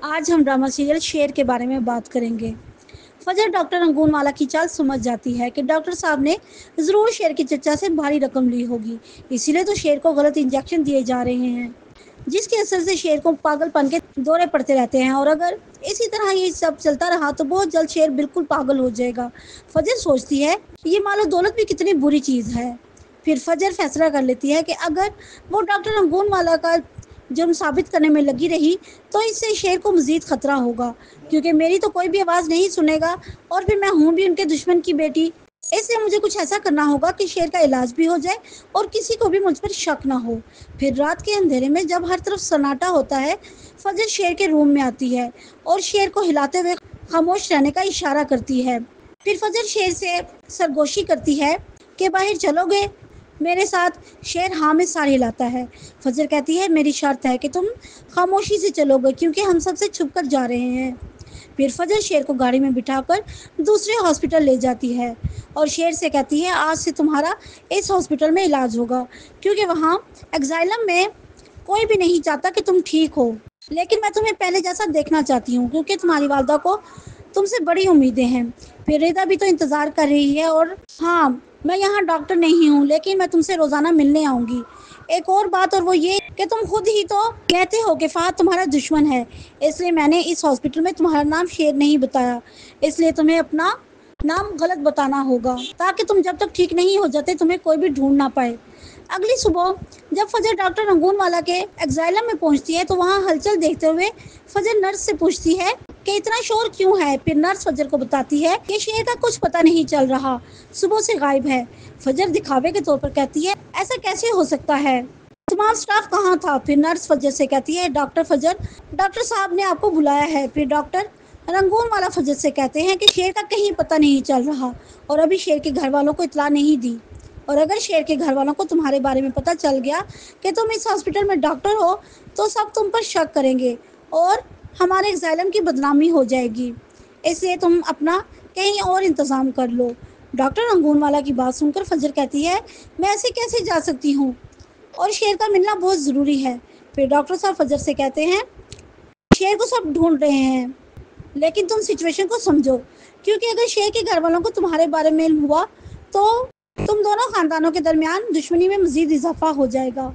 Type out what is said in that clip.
آج ہم drama serial شیر کے بارے میں بات کریں گے۔ فجر ڈاکٹر رنگون والا کی چال سمجھ جاتی ہے کہ ڈاکٹر صاحب نے ضرور شیر کے چچا سے بھاری رقم لی ہوگی، اسی لیے تو شیر کو غلط انجیکشن دیے جا رہے ہیں، جس کے اثر سے شیر کو پاگل پن کے دورے پڑتے رہتے ہیں، اور اگر اسی طرح یہ سب چلتا رہا تو بہت جلد شیر بالکل پاگل ہو جائے گا۔ فجر سوچتی ہے یہ مال و دولت بھی کتنی بری چیز ہے۔ پھر فجر فیصلہ کر لیتی ہے کہ اگر وہ ڈاکٹر رنگون والا کا جرم ثابت کرنے میں لگی رہی تو اس سے شیر کو مزید خطرہ ہوگا، کیونکہ میری تو کوئی بھی آواز نہیں سنے گا، اور پھر میں ہوں بھی ان کے دشمن کی بیٹی، اس لیے مجھے کچھ ایسا کرنا ہوگا کہ شیر کا علاج بھی ہو جائے اور کسی کو بھی مجھ پر شک نہ ہو۔ پھر رات کے اندھیرے میں جب ہر طرف سناٹا ہوتا ہے، فجر شیر کے روم میں آتی ہے اور شیر کو ہلاتے ہوئے خاموش رہنے کا اشارہ کرتی ہے۔ پھر فجر شیر سے سرگوشی کرتی ہے کہ باہر چلو گے میرے ساتھ؟ شیر ہاں میں سار ہلاتا ہے۔ فجر کہتی ہے میری شرط ہے کہ تم خاموشی سے چلو گے، کیونکہ ہم سب سے چھپ کر جا رہے ہیں۔ پھر فجر شیر کو گاڑی میں بٹھا کر دوسرے ہاسپٹل لے جاتی ہے اور شیر سے کہتی ہے آج سے تمہارا اس ہاسپٹل میں علاج ہوگا، کیونکہ وہاں ایگزائلم میں کوئی بھی نہیں چاہتا کہ تم ٹھیک ہو، لیکن میں تمہیں پہلے جیسا دیکھنا چاہتی ہوں، کیونکہ تمہاری والدہ کو تم سے بڑی امیدیں ہیں۔ پھر ریدا بھی تو انتظار کر رہی ہے، اور ہاں میں یہاں ڈاکٹر نہیں ہوں، لیکن میں تم سے روزانہ ملنے آؤں گی۔ ایک اور بات، اور وہ یہ کہ تم خود ہی تو کہتے ہو کہ فہد تمہارا دشمن ہے، اس لیے میں نے اس ہاسپٹل میں تمہارا نام شیر نہیں بتایا، اس لیے تمہیں اپنا نام غلط بتانا ہوگا تاکہ تم جب تک ٹھیک نہیں ہو جاتے تمہیں کوئی بھی ڈھونڈ نہ پائے۔ اگلی صبح جب فجر ڈاکٹر رنگون والا کے ایگزائلم میں پہنچتی ہے تو وہاں ہلچل دیکھتے ہوئے فجر نرس سے پوچھتی ہے کہ اتنا شور کیوں ہے؟ پھر نرس فجر کو بتاتی ہے کہ شیر کا کچھ پتہ نہیں چل رہا، صبح سے غائب ہے۔ فجر دکھاوے کے طور پر کہتی ہے ایسا کیسے ہو سکتا ہے؟ تمام سٹاف کہاں تھا؟ پھر نرس فجر سے کہتی ہے ڈاکٹر فجر، ڈاکٹر صاحب نے آپ کو بلایا ہے۔ پھر ڈاکٹر رنگون والا فجر سے کہتے ہیں کہ شیر کا کہیں پتہ نہیں چل رہا اور ابھی شیر کے گھر والوں کو اطلاع نہیں دی، اور اگر شیر کے گھر والوں کو تمہارے بارے میں پتہ چل گیا کہ تم اس ہاسپٹل میں ڈاکٹر ہو تو سب تم پر شک کریں گے اور ہمارے ایگزائلم کی بدنامی ہو جائے گی، اس لیے تم اپنا کہیں اور انتظام کر لو۔ ڈاکٹر رنگون والا کی بات سن کر فجر کہتی ہے میں ایسے کیسے جا سکتی ہوں، اور شیر کا ملنا بہت ضروری ہے۔ پھر ڈاکٹر صاحب فجر سے کہتے ہیں شیر کو سب ڈھونڈ رہے ہیں، لیکن تم سچویشن کو سمجھو، کیونکہ اگر شیر کے گھر والوں کو تمہارے بارے میں علم ہوا تو تم دونوں خاندانوں کے درمیان دشمنی میں مزید اضافہ ہو جائے گا۔